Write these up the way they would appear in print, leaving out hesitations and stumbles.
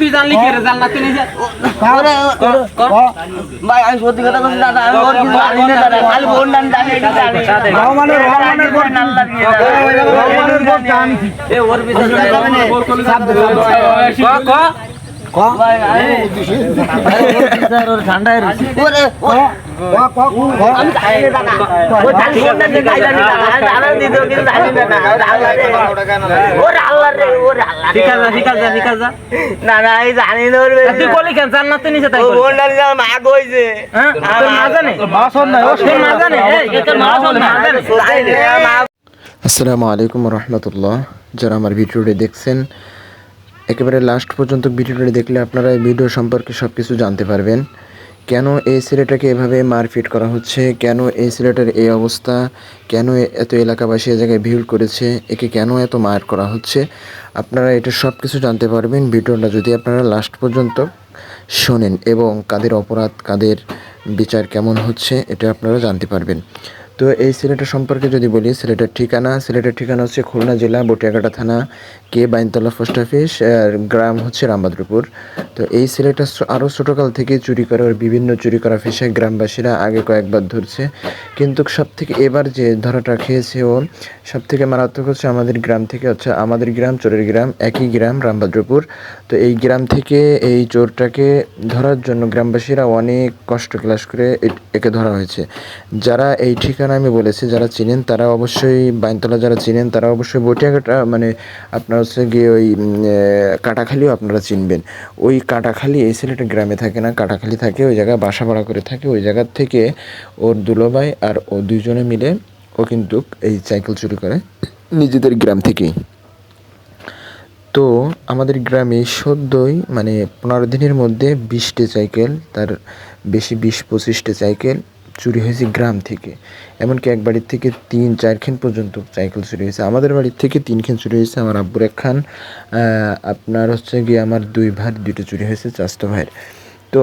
তুই জানলি কি রে জানলা তুই নিজে ভাই আমি সত্যি কথা বলছি দাদা আমি ওর কিছু জানি না দাদা খালি বোন জানি এটা জানি রহমানের বোন নাল্লা দিয়ে রহমানের বোন জানি এ ওর বিষয় ক ভাই ওর ঠান্ডা ওরে আমি জানি না দাদা ওই জানি না খাই জানি না জানা দিও কিন্তু জানি না ওর আল্লাহ রে ওর আল্লাহ ঠিক আছে না না এই জানি না ওর তুই কলি কেন জান্নাতে নিচে তাই ও বোন জানি না মা কইছে হ্যাঁ তোর মা জানে বাসন নাই ও তোর মা জানে এই তোর মা জানে আসসালামু আলাইকুম রহমতুল্লাহ। যারা আমার ভিডিওটি দেখছেন একেবারে লাস্ট পর্যন্ত ভিডিওটি দেখলে আপনারা এই ভিডিও সম্পর্কে সব কিছু জানতে পারবেন। কেন এই ছেলেটাকে এভাবে মারপিট করা হচ্ছে, কেন এই ছেলেটার এই অবস্থা, কেন এত এলাকাবাসী এ জায়গায় ভিড় করেছে, একে কেন এত মার করা হচ্ছে, আপনারা এটা সব কিছু জানতে পারবেন ভিডিওটা যদি আপনারা লাস্ট পর্যন্ত শোনেন, এবং কাদের অপরাধ কাদের বিচার কেমন হচ্ছে এটা আপনারা জানতে পারবেন। তো এই ছেলেটা সম্পর্কে যদি বলি, ছেলেটার ঠিকানা হচ্ছে খুলনা জেলা বটিয়াঘাটা থানা কে বাইনতলা পোস্ট অফিস, গ্রাম হচ্ছে রামবাদপুর। তো এই ছেলেটা আরও ছোটোকাল থেকে চুরি করে, ওর বিভিন্ন চুরি করা পেশায় গ্রামবাসীরা আগে কয়েকবার ধরছে, কিন্তু সব থেকে এবার যে ধরাটা খেয়েছে ও সব থেকে মারাত্মক হচ্ছে আমাদের গ্রাম থেকে, হচ্ছে আমাদের গ্রাম চোরের গ্রাম, একই গ্রাম রামবাদপুর। তো এই গ্রাম থেকে এই চোরটাকে ধরার জন্য গ্রামবাসীরা অনেক কষ্ট ক্লাস করে একে ধরা হয়েছে। যারা এই ঠিকানা আমি বলেছি যারা চিনেন তারা অবশ্যই বাইনতলা, যারা চিনেন তারা অবশ্যই বটিয়াঘাটা মানে আপনার হচ্ছে গিয়ে ওই কাটাখালিও আপনারা চিনবেন। ওই কাটাখালি এই ছেলেটা গ্রামে থাকে না, কাটাখালি থাকে, ওই জায়গায় বাসা ভাড়া করে থাকে। ওই জায়গার থেকে ওর দুলোভাই আর ও দুইজনে মিলে ও কিন্তু এই সাইকেল চুরি করে নিজেদের গ্রাম থেকেই। তো আমাদের গ্রামে সদ্যই মানে 15 দিনের মধ্যে 20টি সাইকেল, তার বেশি 20-25টি সাইকেল চুরি হয়েছে গ্রাম থেকে। এমনকি এক বাড়ির থেকে 3-4 পর্যন্ত সাইকেল চুরি হয়েছে। আমাদের বাড়ির থেকে 3 চুরি হয়েছে, আমার আব্বুর 1 আপনার হচ্ছে গিয়ে আমার 2 ভাইয়ের 2টা চুরি হয়েছে, চাচতো ভাইয়ের। তো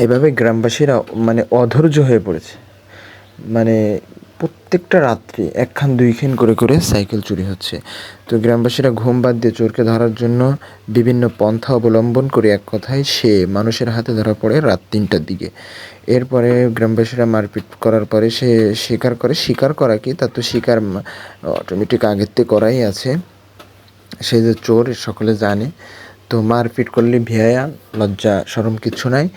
এভাবে গ্রামবাসীরা মানে অধৈর্য হয়ে পড়েছে, মানে প্রত্যেকটা রাত্রি 1-2 করে করে সাইকেল চুরি হচ্ছে। তো গ্রামবাসীরা ঘুম বাদ দিয়ে চোরকে ধরার জন্য বিভিন্ন পন্থা অবলম্বন করে, এক কথায় সে মানুষের হাতে ধরা পড়ে রাত 3টার দিকে। এরপরে গ্রামবাসীরা মারপিট করার পরে সে স্বীকার করা কি, তার তো স্বীকার অটোমেটিক আগের থেকে করাই আছে, সে যে চোর সকলে জানে। তো মারপিট করলে ভিয়া লজ্জা শরম কিচ্ছু নাই।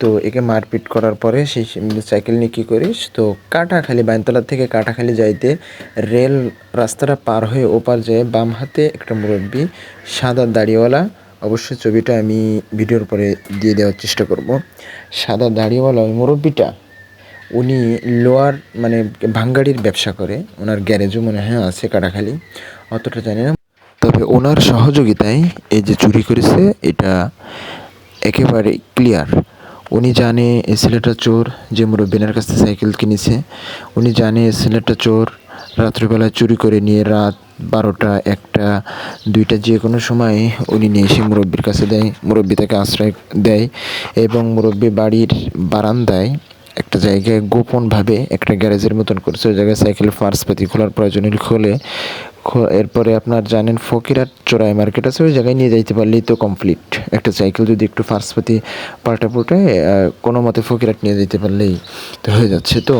তো একে মারপিট করার পরে সেই সাইকেল নিয়ে কী করিস, তো কাটাখালি বাইনতলা থেকে কাটাখালি যাইতে রেল রাস্তাটা পার হয়ে ওপার যায়, বাম হাতে একটা মুরব্বি সাদা দাড়িওয়ালা, অবশ্যই ছবিটা আমি ভিডিওর পরে দিয়ে দেওয়ার চেষ্টা করব। সাদা দাড়িওয়ালা ওই মুরব্বিটা, উনি লোয়ার মানে ভাঙ্গাড়ির ব্যবসা করে, ওনার গ্যারেজও মনে হয় আছে কাটাখালি, অতটা জানি না। তবে ওনার সহযোগিতায় এই যে চুরি করেছে এটা একেবারে ক্লিয়ার। উনি জানে এই ছেলেটা চোর, যে মুরব্বিনার কাছ থেকে সাইকেল কিনেছে, উনি জানে এই ছেলেটা চোর, রাত্রিবেলায় চুরি করে নিয়ে রাত 12টা 1টা 2টা যে কোনো সময় উনি নিয়ে এসে মুরব্বির কাছে দেয়, মুরব্বি তাকে আশ্রয় দেয়, এবং মুরব্বি বাড়ির বারান্দায় একটা জায়গায় গোপনভাবে একটা গ্যারেজের মতন করছে, ওই জায়গায় সাইকেলের পার্টসপাতি খোলার প্রয়োজন হলে খোলে। এরপরে আপনার জানেন ফকিরাট চোরাই মার্কেট আছে, ওই জায়গায় নিয়ে যাইতে পারলেই তো কমপ্লিট। একটা সাইকেল যদি একটু পার্টসপাতি পাল্টায় কোনো মতে ফকিরাট নিয়ে যেতে পারলেই তো হয়ে যাচ্ছে। তো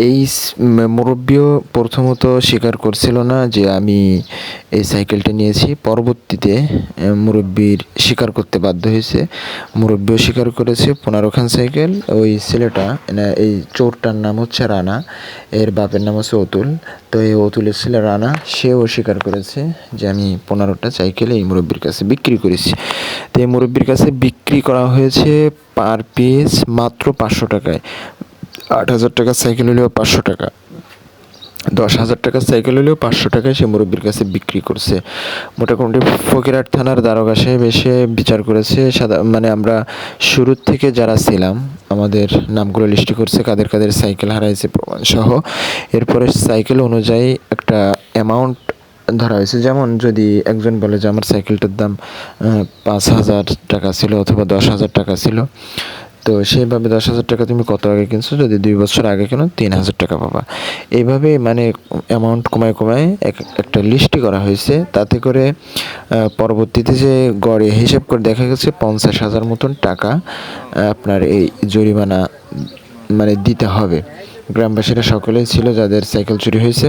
এই মুরব্বিও প্রথমত স্বীকার করছিল না যে আমি এই সাইকেলটা নিয়েছি, পরবর্তীতে মুরব্বির স্বীকার করতে বাধ্য হয়েছে, মুরব্বিও স্বীকার করেছে 15খান সাইকেল। ওই ছেলেটা এই চোরটার নাম হচ্ছে রানা, এর বাপের নাম হচ্ছে অতুল। তো এই অতুলের ছেলে রানা, সেও স্বীকার করেছে যে আমি 15টা সাইকেল এই মুরব্বির কাছে বিক্রি করেছি। তো এই মুরব্বির কাছে বিক্রি করা হয়েছে পার পিস মাত্র 500 টাকায়। 8,000 টাকার সাইকেল হলেও 500 টাকা, 10,000 টাকার সাইকেল হলেও 500 টাকায় সে মুরব্বির কাছে বিক্রি করছে। মোটামুটি ফকিরহাট থানার দারোগা সাহেব এসে বিচার করেছে। মানে আমরা শুরুর থেকে যারা ছিলাম আমাদের নামগুলো লিস্ট করছে, কাদের কাদের সাইকেল হারাইছে প্রমাণ সহ। এরপরে সাইকেল অনুযায়ী একটা অ্যামাউন্ট ধরা হয়েছে, যেমন যদি একজন বলে যে আমার সাইকেলটার দাম 5,000 টাকা ছিল অথবা 10,000 টাকা ছিল, তো সেইভাবে 10,000 টাকা তুমি কত আগে কিনছো, যদি 2 বছর আগে কেনো 3,000 টাকা পাবা। এইভাবে মানে অ্যামাউন্ট কমায় কমায় একটা লিস্টই করা হয়েছে, তাতে করে পরবর্তীতে যে গড়ে হিসাব করে দেখা গেছে 50,000 মতন টাকা আপনার এই জরিমানা মানে দিতে হবে। গ্রামবাসীরা সকলেই ছিল যাদের সাইকেল চুরি হয়েছে।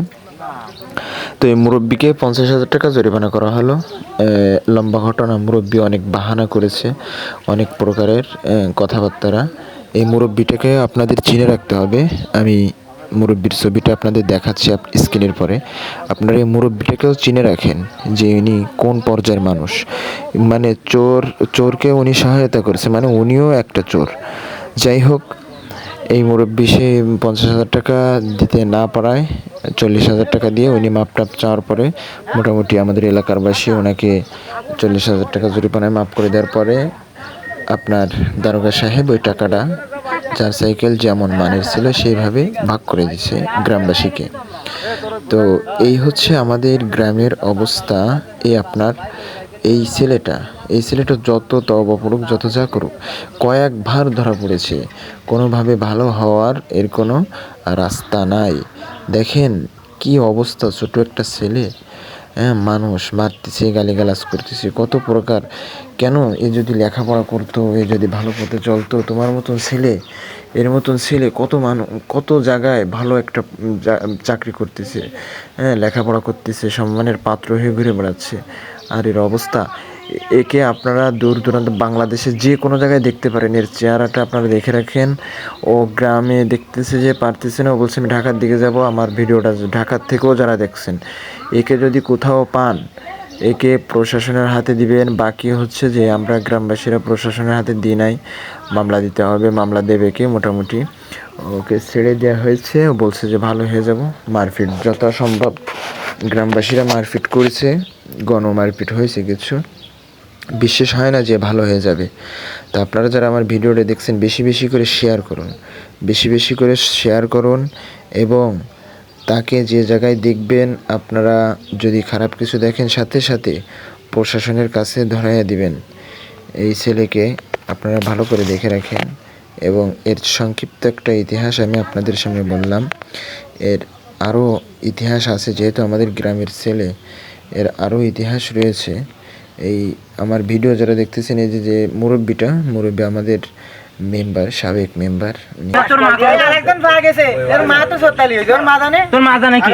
তো এই মুরব্বিকে 50,000 টাকা জরিমানা করা হলো। লম্বা ঘটনা, মুরব্বি অনেক বাহানা করেছে, অনেক প্রকারের কথাবার্তারা। এই মুরব্বিটাকে আপনাদের চিনে রাখতে হবে। আমি মুরব্বির ছবিটা আপনাদের দেখাচ্ছি স্ক্রিনের পরে। আপনারা এই মুরব্বিটাকেও চিনে রাখেন যে উনি কোন পর্যায়ের মানুষ। মানে চোরকে উনি সহায়তা করেছে, মানে উনিও একটা চোর। যাই হোক, এই মুরব্বি সে 50,000 টাকা দিতে না পারায় 40,000 টাকা দিয়ে উনি মাপটাপ চাওয়ার পরে মোটামুটি আমাদের এলাকারবাসী ওনাকে 40,000 টাকা জরিমানায় মাপ করে দেওয়ার পরে আপনার দারোগা সাহেব ওই টাকাটা যার সাইকেল যেমন মানের ছিল সেইভাবে ভাগ করে দিছে গ্রামবাসীকে। তো এই হচ্ছে আমাদের গ্রামের অবস্থা। এই ছেলেটা যত তওবা পড়ুক, যত যা করুক, কয়েকবার ধরা পড়েছে। কোনোভাবে ভালো হওয়ার এর কোনো রাস্তা নাই। দেখেন কি অবস্থা, ছোট একটা ছেলে, মানুষ মারতেছে, গালিগালাজ করতেছে, কত প্রকার। কেন? এ যদি লেখাপড়া করতো, এ যদি ভালো পথে চলতো, তোমার মতন ছেলে, এর মতন ছেলে কত জায়গায় ভালো একটা চাকরি করতেছে, লেখাপড়া করতেছে, সম্মানের পাত্র হয়ে ঘুরে বেড়াচ্ছে। আর এর অবস্থা, একে আপনারা দূর দূরান্ত বাংলাদেশের যে কোনো জায়গায় দেখতে পারেন। এর চেহারাটা আপনারা দেখে রাখেন। ও গ্রামে দেখতেছে যে পারতেছে না, ও বলছে আমি ঢাকার দিকে যাব। আমার ভিডিওটা ঢাকার থেকেও যারা দেখছেন, একে যদি কোথাও পান, একে প্রশাসনের হাতে দিবেন। বাকি হচ্ছে যে আমরা গ্রামবাসীরা প্রশাসনের হাতে দিই নাই, মামলা দিতে হবে। মামলা দেবে কে? মোটামুটি ওকে ছেড়ে দেওয়া হয়েছে। ও বলছে যে ভালো হয়ে যাব। মারপিট যথাসম্ভব গ্রামবাসীরা মারপিট করেছে, গণমারপিট হয়েছে কিছু। বিশ্বাস হয় না যে ভালো হয়ে যাবে। তো আপনারা যারা আমার ভিডিওটা দেখছেন, বেশি বেশি করে শেয়ার করুন এবং তাকে যে জায়গায় দেখবেন, আপনারা যদি খারাপ কিছু দেখেন, সাথে সাথে প্রশাসনের কাছে ধরাইয়া দিবেন। এই ছেলেকে আপনারা ভালো করে দেখে রাখেন। এবং এর সংক্ষিপ্ত একটা ইতিহাস আমি আপনাদের সামনে বললাম। এর আরও ইতিহাস আছে, যেহেতু আমাদের গ্রামের ছেলে, এর আরও ইতিহাস রয়েছে। এই আমার ভিডিও যারা দেখতেছেন, এই যে মুরব্বি আমাদের মেম্বার, সাবেক মেম্বার। তোর মা জানে কি?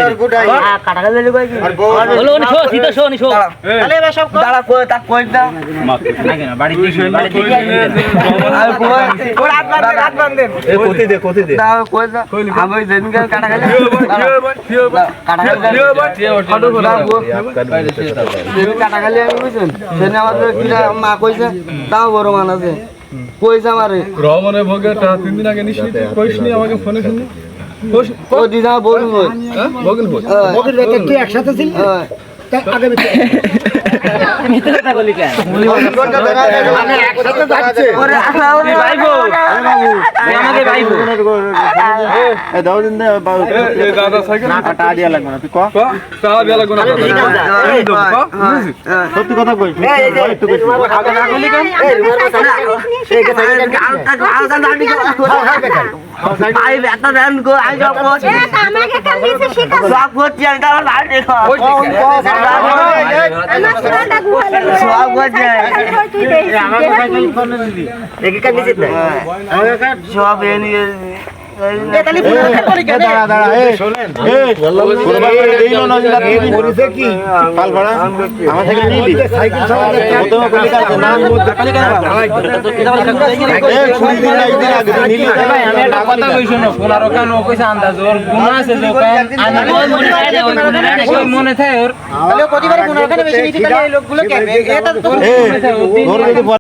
মা কইছে তাও বড় মান আছে, কইছে আমারে রহমানের ভোগে 3 দিন আগে নিশ্চিত কইসনি আমাকে ফোনে শুনি ও দিদা বলুন কই বগল বল বগল রেতে তুই একসাথে ছিল আগে মিথ্যা কথা বলি কেন? আমি একসাথে যাচ্ছে ওরে ভাইবো, আমাকে ভাইবো এ দাও দিন বাবু এ দাদা সাইকেল না টাকা দিয়া লাগবে না, তুই ক টাকা দিয়া লাগবে না সত্যি কথা কই একটু কই আগে না বলি কেন এই কে সাইকেল আউটা দাঁড়ি ভাই বেটা দেন গো আই যাও কো আমাকে কাল দিতে শিখা সব করছি আমি তার লাল দেখো আমার সুরাটা গুহালে সব করছি তুই দেখ আমাকে সাইকেল ফোন দিবি। দেখি কান দিছিস না সব এ নিয়ে এ তালি করি কেন দাঁড়া দাঁড়া এই শুনেন এই কুরবান করে দেইলো না যে আপনি করিছে কি পাল ভাড়া আমার থেকে নিলি সাইকেল চালাতে প্রথম কলি কাজ নাম কালি কেন এই ছুরি দিন একদিন আগে নিলি ভাই আমি একটা কথা কই শুনো, ফোনার কান ও কইছে আন্দাজ ওর গুনাহ আছে যে কান আমি মনে থাকে ওর তাহলে প্রতিবার কোন ওখানে বেশি নিতে তাহলে এই লোকগুলো কেন এটা তো মনে থাকে ওর